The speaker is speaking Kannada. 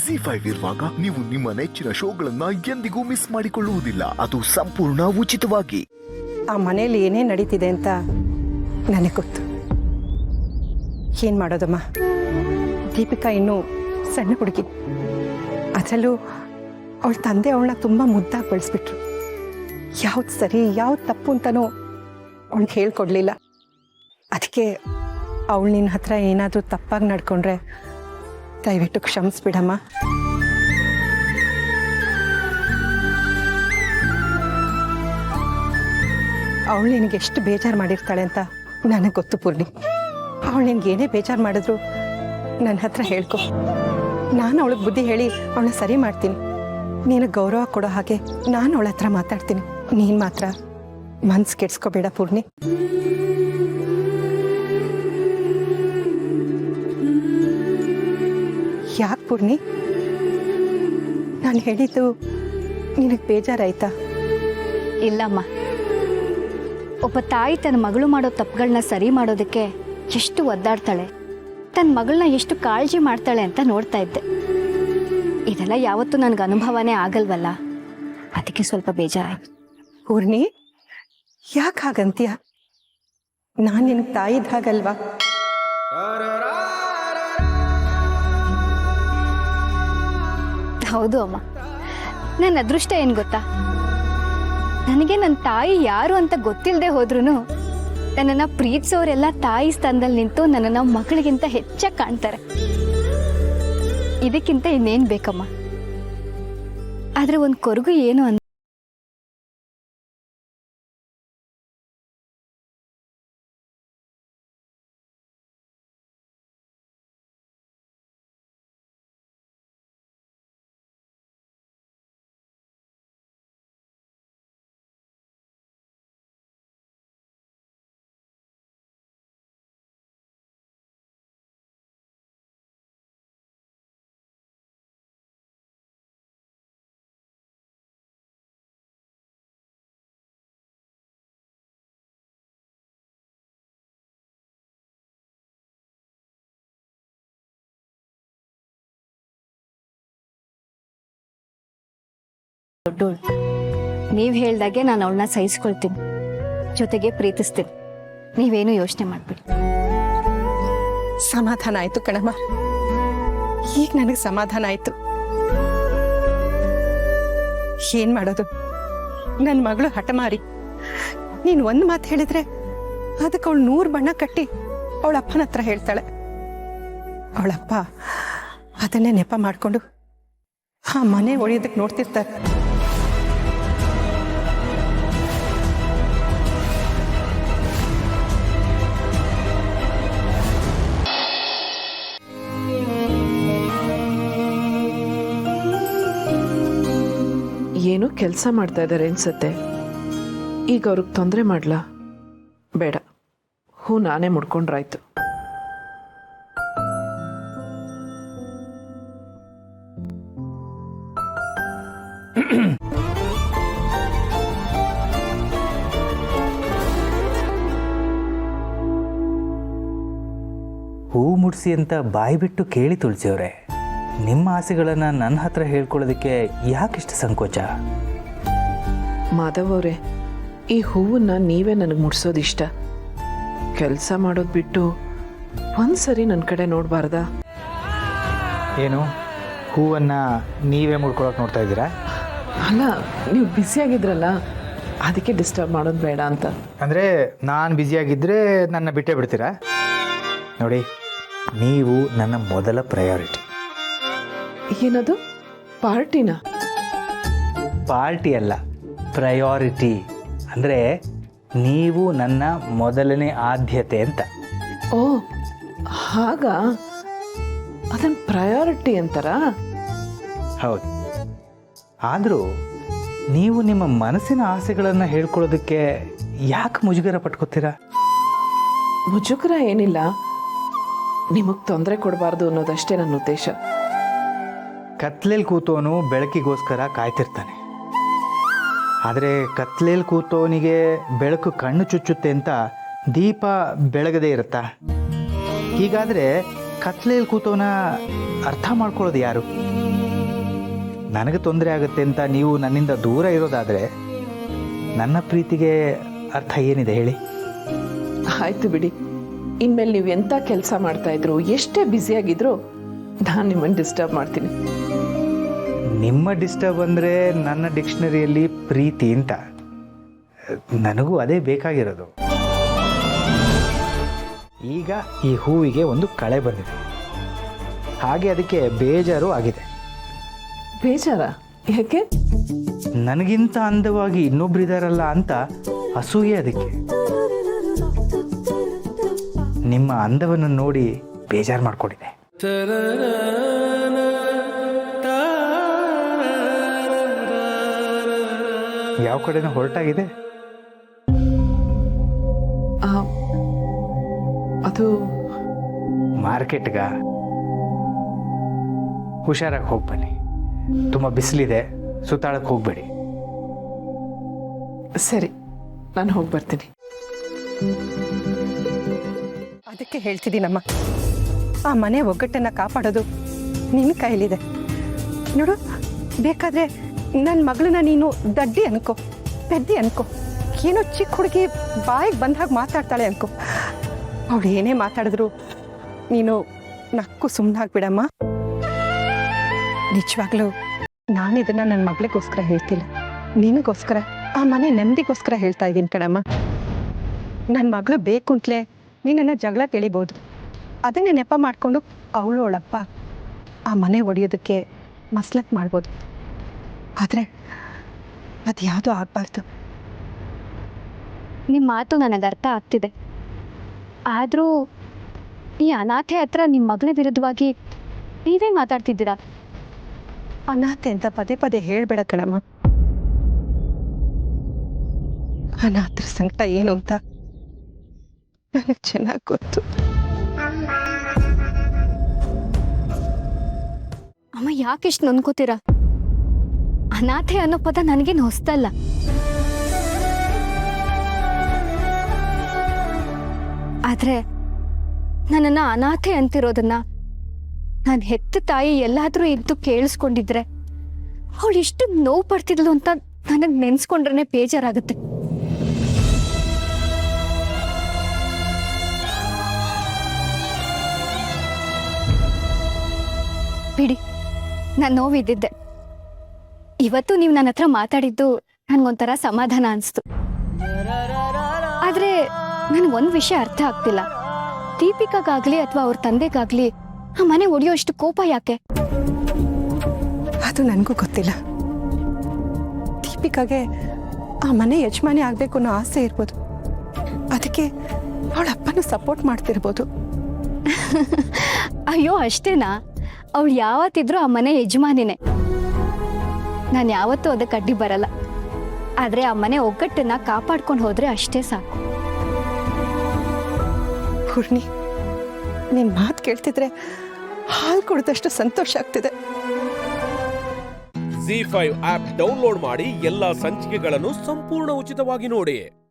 ಜಿ5 ಇರುವಾಗ ನೀವು ನಿಮ್ಮ ನೆಚ್ಚಿನ ಶೋಗಳನ್ನ ಎಂದಿಗೂ ಮಿಸ್ ಮಾಡಿಕೊಳ್ಳುವುದಿಲ್ಲ. ಅದು ಸಂಪೂರ್ಣ ಉಚಿತವಾಗಿ. ಆ ಮನೆಯಲ್ಲಿ ಏನೇ ನಡೀತಿದೆ ಅಂತ ನನಗೆ ಗೊತ್ತು. ಏನು ಮಾಡೋದಮ್ಮ, ದೀಪಿಕಾ ಇನ್ನೂ ಸಣ್ಣ ಹುಡುಗಿ. ಅದರಲ್ಲೂ ಅವಳ ತಂದೆ ಅವಳನ್ನ ತುಂಬ ಮುದ್ದಾಗಿ ಬೆಳೆಸ್ಬಿಟ್ರು. ಯಾವ್ದು ಸರಿ ಯಾವ್ದು ತಪ್ಪು ಅಂತನೂ ಅವಳಿಗೆ ಹೇಳ್ಕೊಡ್ಲಿಲ್ಲ. ಅದಕ್ಕೆ ಅವಳು ನಿನ್ನ ಹತ್ರ ಏನಾದರೂ ತಪ್ಪಾಗಿ ನಡ್ಕೊಂಡ್ರೆ ದಯವಿಟ್ಟು ಕ್ಷಮಿಸ್ಬಿಡಮ್ಮ. ಅವಳು ನಿನಗೆ ಎಷ್ಟು ಬೇಜಾರು ಮಾಡಿರ್ತಾಳೆ ಅಂತ ನನಗೆ ಗೊತ್ತು ಪೂರ್ಣಿ. ಅವಳು ನಿನಗೇನೇ ಬೇಜಾರು ಮಾಡಿದ್ರು ನನ್ನ ಹತ್ರ ಹೇಳ್ಕೊ. ನಾನು ಅವಳಿಗೆ ಬುದ್ಧಿ ಹೇಳಿ ಅವಳನ್ನ ಸರಿ ಮಾಡ್ತೀನಿ. ನೀನು ಗೌರವ ಕೊಡೋ ಹಾಗೆ ನಾನು ಅವಳ ಹತ್ರ ಮಾತಾಡ್ತೀನಿ. ನೀನು ಮಾತ್ರ ಮನ್ಸು ಕೆಡ್ಸ್ಕೋಬೇಡ ಪೂರ್ಣಿ. ಯಾಕೆ ಪೂರ್ಣಿ, ನಾನು ಹೇಳಿದ್ದು ನಿನಗೆ ಬೇಜಾರಾಯ್ತಾ? ಇಲ್ಲಮ್ಮ, ಒಬ್ಬ ತಾಯಿ ತನ್ನ ಮಗಳು ಮಾಡೋ ತಪ್ಪುಗಳನ್ನ ಸರಿ ಮಾಡೋದಕ್ಕೆ ಎಷ್ಟು ಒದ್ದಾಡ್ತಾಳೆ, ತನ್ನ ಮಗಳನ್ನ ಎಷ್ಟು ಕಾಳಜಿ ಮಾಡ್ತಾಳೆ ಅಂತ ನೋಡ್ತಾ ಇದ್ದೆ. ಇದೆಲ್ಲ ಯಾವತ್ತೂ ನನಗೆ ಅನುಭವನೇ ಆಗಲ್ವಲ್ಲ, ಅದಕ್ಕೆ ಸ್ವಲ್ಪ ಬೇಜಾರಾಯ್ತು. ಪೂರ್ಣಿ, ಯಾಕೆ ಹಾಗಂತೀಯ? ನಾನು ನಿನಗೆ ತಾಯಿದ ಹಾಗಲ್ವಾ? ಹೌದು ಅಮ್ಮ, ನನ್ನ ಅದೃಷ್ಟ ಏನು ಗೊತ್ತಾ, ನನಗೆ ನನ್ನ ತಾಯಿ ಯಾರು ಅಂತ ಗೊತ್ತಿಲ್ಲದೆ ಹೋದ್ರೂ ನನ್ನನ್ನು ಪ್ರೀತಿಸೋರೆಲ್ಲ ತಾಯಿ ಸ್ಥಾನದಲ್ಲಿ ನಿಂತು ನನ್ನನ್ನು ಮಗಳಿಗಿಂತ ಹೆಚ್ಚಾಗಿ ಕಾಣ್ತಾರೆ. ಇದಕ್ಕಿಂತ ಇನ್ನೇನು ಬೇಕಮ್ಮ? ಆದರೆ ಒಂದು ಕೊರಗು ಏನು ಅಂತ, ದೊಡ್ಡೋಳು, ನೀವು ಹೇಳ್ದಾಗೆ ನಾನು ಅವಳನ್ನ ಸಹಿಸ್ಕೊಳ್ತೀನಿ, ಜೊತೆಗೆ ಪ್ರೀತಿಸ್ತೀನಿ. ನೀವೇನು ಯೋಚನೆ ಮಾಡ್ಬಿಡಿ. ಸಮಾಧಾನ ಆಯ್ತು ಕಣಮ್ಮ, ಈಗ ನನಗೆ ಸಮಾಧಾನ ಆಯ್ತು. ಏನ್ ಮಾಡೋದು, ನನ್ನ ಮಗಳು ಹಠಮಾರಿ. ನೀನು ಒಂದು ಮಾತು ಹೇಳಿದ್ರೆ ಅದಕ್ಕೆ ಅವಳು 100 ಬಣ್ಣ ಕಟ್ಟಿ ಅವಳ ಅಪ್ಪನ ಹತ್ರ ಹೇಳ್ತಾಳೆ. ಅವಳಪ್ಪ ಅದನ್ನೇ ನೆಪ ಮಾಡಿಕೊಂಡು ಆ ಮನೆ ಒಡೆಯೋದಕ್ಕೆ ನೋಡ್ತಿರ್ತಾರೆ. ಏನೋ ಕೆಲಸ ಮಾಡ್ತಾ ಇದ್ದಾರೆ ಅನ್ಸತ್ತೆ. ಈಗ ಅವ್ರಿಗೆ ತೊಂದರೆ ಮಾಡ್ಲಾ? ಬೇಡ, ಹೂ ನಾನೇ ಮುಡ್ಕೊಂಡ್ರಾಯ್ತು. ಹೂ ಮುಡಿಸಿ ಅಂತ ಬಾಯಿ ಬಿಟ್ಟು ಕೇಳಿ ತುಳಸಿಯವ್ರೆ, ನಿಮ್ಮ ಆಸೆಗಳನ್ನು ನನ್ನ ಹತ್ರ ಹೇಳ್ಕೊಳ್ಳೋದಕ್ಕೆ ಯಾಕಿಷ್ಟು ಸಂಕೋಚ? ಮಾಧವ್ ಅವರೇ, ಈ ಹೂವನ್ನ ನೀವೇ ನನಗೆ ಮುಡ್ಸೋದಿಷ್ಟ. ಕೆಲಸ ಮಾಡೋದು ಬಿಟ್ಟು ಒಂದ್ಸರಿ ನನ್ನ ಕಡೆ ನೋಡಬಾರ್ದಾ? ಏನು, ಹೂವನ್ನು ನೀವೇ ಮುಡ್ಕೊಳಕ್ಕೆ ನೋಡ್ತಾ ಇದ್ದೀರಾ? ಅಲ್ಲ, ನೀವು ಬ್ಯುಸಿಯಾಗಿದ್ರಲ್ಲ, ಅದಕ್ಕೆ ಡಿಸ್ಟರ್ಬ್ ಮಾಡೋದು ಬೇಡ ಅಂತ. ಅಂದರೆ ನಾನು ಬ್ಯುಸಿಯಾಗಿದ್ದರೆ ನನ್ನ ಬಿಟ್ಟೇ ಬಿಡ್ತೀರಾ? ನೋಡಿ, ನೀವು ನನ್ನ ಮೊದಲ ಪ್ರಯಾರಿಟಿ. ಏನದು, ಪಾರ್ಟಿನ? ಪಾರ್ಟಿ ಅಲ್ಲ, ಪ್ರಯಾರಿಟಿ. ಅಂದರೆ ನೀವು ನನ್ನ ಮೊದಲನೇ ಆದ್ಯತೆ ಅಂತ. ಓ ಹಾಗ, ಅದನ್ನು ಪ್ರಯಾರಿಟಿ ಅಂತಾರ? ಹೌದು. ಆದರೂ ನೀವು ನಿಮ್ಮ ಮನಸ್ಸಿನ ಆಸೆಗಳನ್ನು ಹೇಳ್ಕೊಳ್ಳೋದಕ್ಕೆ ಯಾಕೆ ಮುಜುಗರ ಪಟ್ಕೋತೀರಾ? ಮುಜುಗರ ಏನಿಲ್ಲ, ನಿಮಗೆ ತೊಂದರೆ ಕೊಡಬಾರ್ದು ಅನ್ನೋದಷ್ಟೇ ನನ್ನ ಉದ್ದೇಶ. ಕತ್ಲೇಲಿ ಕೂತವನು ಬೆಳಕಿಗೋಸ್ಕರ ಕಾಯ್ತಿರ್ತಾನೆ. ಆದರೆ ಕತ್ಲೇಲಿ ಕೂತವನಿಗೆ ಬೆಳಕು ಕಣ್ಣು ಚುಚ್ಚುತ್ತೆ ಅಂತ ದೀಪ ಬೆಳಗದೇ ಇರುತ್ತಾ? ಹೀಗಾದರೆ ಕತ್ಲೇಲಿ ಕೂತವನ ಅರ್ಥ ಮಾಡ್ಕೊಳ್ಳೋದು ಯಾರು? ನನಗೆ ತೊಂದರೆ ಆಗುತ್ತೆ ಅಂತ ನೀವು ನನ್ನಿಂದ ದೂರ ಇರೋದಾದರೆ ನನ್ನ ಪ್ರೀತಿಗೆ ಅರ್ಥ ಏನಿದೆ ಹೇಳಿ? ಆಯ್ತು ಬಿಡಿ, ಇನ್ಮೇಲೆ ನೀವು ಎಂಥ ಕೆಲಸ ಮಾಡ್ತಾಯಿದ್ರು, ಎಷ್ಟೇ ಬ್ಯುಸಿಯಾಗಿದ್ರು ನಾನು ನಿಮ್ಮನ್ನು ಡಿಸ್ಟರ್ಬ್ ಮಾಡ್ತೀನಿ. ನಿಮ್ಮ ಡಿಸ್ಟರ್ಬ್ ಅಂದರೆ ನನ್ನ ಡಿಕ್ಷನರಿಯಲ್ಲಿ ಪ್ರೀತಿ ಅಂತ. ನನಗೂ ಅದೇ ಬೇಕಾಗಿರೋದು. ಈಗ ಈ ಹೂವಿಗೆ ಒಂದು ಕಳೆ ಬಂದಿದೆ, ಹಾಗೆ ಅದಕ್ಕೆ ಬೇಜಾರು ಆಗಿದೆ. ಬೇಜಾರ ಯಾಕೆ? ನನಗಿಂತ ಅಂದವಾಗಿ ಇನ್ನೊಬ್ರಿದಾರಲ್ಲ ಅಂತ ಅಸೂಯೆ ಅದಕ್ಕೆ. ನಿಮ್ಮ ಅಂದವನ್ನು ನೋಡಿ ಬೇಜಾರು ಮಾಡ್ಕೊಂಡಿದೆ. ಯಾವ ಕಡೆನೂ ಹೊರಟಾಗಿದೆ? ಅದು ಮಾರ್ಕೆಟ್ಗ ಹುಷಾರಾಗಿ ಹೋಗಿ ಬನ್ನಿ. ತುಂಬ ಬಿಸಿಲಿದೆ, ಸುತ್ತಾಳಕ್ಕೆ ಹೋಗಬೇಡಿ. ಸರಿ, ನಾನು ಹೋಗಿ ಬರ್ತೀನಿ. ಅದಕ್ಕೆ ಹೇಳ್ತಿದ್ದೀನಮ್ಮ, ಆ ಮನೆ ಒಗ್ಗಟ್ಟನ್ನು ಕಾಪಾಡೋದು ನಿನ್ನ ಕೈಲಿದೆ. ನೋಡು, ಬೇಕಾದರೆ ನನ್ನ ಮಗಳನ್ನ ನೀನು ದಡ್ಡಿ ಅನ್ಕೋ, ಪೆದ್ದಿ ಅನ್ಕೋ, ಏನೋ ಚಿಕ್ಕ ಹುಡುಗಿ ಬಾಯಿಗೆ ಬಂದಾಗ ಮಾತಾಡ್ತಾಳೆ ಅನ್ಕೋ. ಅವಳು ಏನೇ ಮಾತಾಡಿದ್ರು ನೀನು ನಕ್ಕು ಸುಮ್ಮನಾಗ್ಬಿಡಮ್ಮ. ನಿಜವಾಗ್ಲೂ ನಾನಿದನ್ನು ನನ್ನ ಮಗಳಿಗೋಸ್ಕರ ಹೇಳ್ತಿಲ್ಲ, ನಿನಗೋಸ್ಕರ, ಆ ಮನೆ ನೆಮ್ಮದಿಗೋಸ್ಕರ ಹೇಳ್ತಾ ಇದ್ದೀನಿ ಕಣಮ್ಮ. ನನ್ನ ಮಗಳು ಬೇಕು ಅಂತಲೇ ನೀನನ್ನು ಜಗಳ ಕೇಳಿಬೋದು, ಅದನ್ನೇ ನೆಪ ಮಾಡಿಕೊಂಡು ಅವಳಪ್ಪ ಆ ಮನೆ ಒಡೆಯೋದಕ್ಕೆ ಮಸ್ಲತ್ ಮಾಡ್ಬೋದು. ಆದರೆ ಅದು ಯಾವುದೂ ಆಗಬಾರ್ದು. ನಿಮ್ಮ ಮಾತು ನನಗೆ ಅರ್ಥ ಆಗ್ತಿದೆ. ಆದರೂ ಈ ಅನಾಥೆ ಹತ್ರ ನಿಮ್ಮ ಮಗಳ ವಿರುದ್ಧವಾಗಿ ನೀವೇ ಮಾತಾಡ್ತಿದ್ದೀರಾ? ಅನಾಥೆ ಅಂತ ಪದೇ ಪದೇ ಹೇಳಬೇಡ ಕಣಮ್ಮ. ಅನಾಥರ ಸಂಕಟ ಏನು ಅಂತ ನನಗೆ ಚೆನ್ನಾಗಿ ಗೊತ್ತು. ಅಮ್ಮ, ಯಾಕೆಷ್ಟು ನೊಂದ್ಕೋತೀರಾ? ಅನಾಥೆ ಅನ್ನೋ ಪದ ನನಗೇನು ಹೊಸ್ತಲ್ಲ. ಆದ್ರೆ ನನ್ನನ್ನು ಅನಾಥೆ ಅಂತಿರೋದನ್ನ ನಾನು ಹೆತ್ತ ತಾಯಿ ಎಲ್ಲಾದ್ರೂ ಇದ್ದು ಕೇಳಿಸ್ಕೊಂಡಿದ್ರೆ ಅವಳು ಎಷ್ಟು ನೋವು ಪಡ್ತಿದ್ಲು ಅಂತ ನನಗೆ ನೆನ್ಸ್ಕೊಂಡ್ರೆ ಬೇಜಾರಾಗುತ್ತೆ. ಬಿಡಿ, ನಾನು ನೋವಿದ್ದಿದ್ದೆ. ಇವತ್ತು ನೀವು ನನ್ನ ಹತ್ರ ಮಾತಾಡಿದ್ದು ನನ್ಗೊಂಥರ ಸಮಾಧಾನ ಅನಿಸ್ತು. ಆದ್ರೆ ನನಗೊಂದು ವಿಷಯ ಅರ್ಥ ಆಗ್ತಿಲ್ಲ. ದೀಪಿಕಾಗಾಗ್ಲಿ ಅಥವಾ ಅವ್ರ ತಂದೆಗಾಗ್ಲಿ ಆ ಮನೆ ಒಡೆಯೋಷ್ಟು ಕೋಪ ಯಾಕೆ? ಅದು ನನಗೂ ಗೊತ್ತಿಲ್ಲ. ದೀಪಿಕಾಗೆ ಆ ಮನೆ ಯಜಮಾನಿ ಆಗಬೇಕು ಅನ್ನೋ ಆಸೆ ಇರ್ಬೋದು, ಅದಕ್ಕೆ ಅವಳ ಅಪ್ಪನೂ ಸಪೋರ್ಟ್ ಮಾಡ್ತಿರ್ಬೋದು. ಅಯ್ಯೋ, ಅಷ್ಟೇನಾ? ಅವಳು ಯಾವತ್ತಿದ್ರೂ ಆ ಮನೆ ಯಜಮಾನಿನೇ. ನಾನು ಯಾವತ್ತೂ ಅದಕ್ಕೆ ಅಡ್ಡಿ ಬರಲ್ಲ. ಆದರೆ ಆ ಮನೆ ಒಗ್ಗಟ್ಟನ್ನ ಕಾಪಾಡ್ಕೊಂಡು ಹೋದ್ರೆ ಅಷ್ಟೇ ಸಾಕು. ಪೂರ್ಣಿ, ನಿನ್ನ ಮಾತು ಕೇಳ್ತಿದ್ರೆ ಹಾಲು ಕುಡಿದಷ್ಟು ಸಂತೋಷ ಆಗ್ತಿದೆ. ZEE5 ಆಪ್ ಡೌನ್ಲೋಡ್ ಮಾಡಿ ಎಲ್ಲಾ ಸಂಚಿಕೆಗಳನ್ನು ಸಂಪೂರ್ಣ ಉಚಿತವಾಗಿ ನೋಡಿ.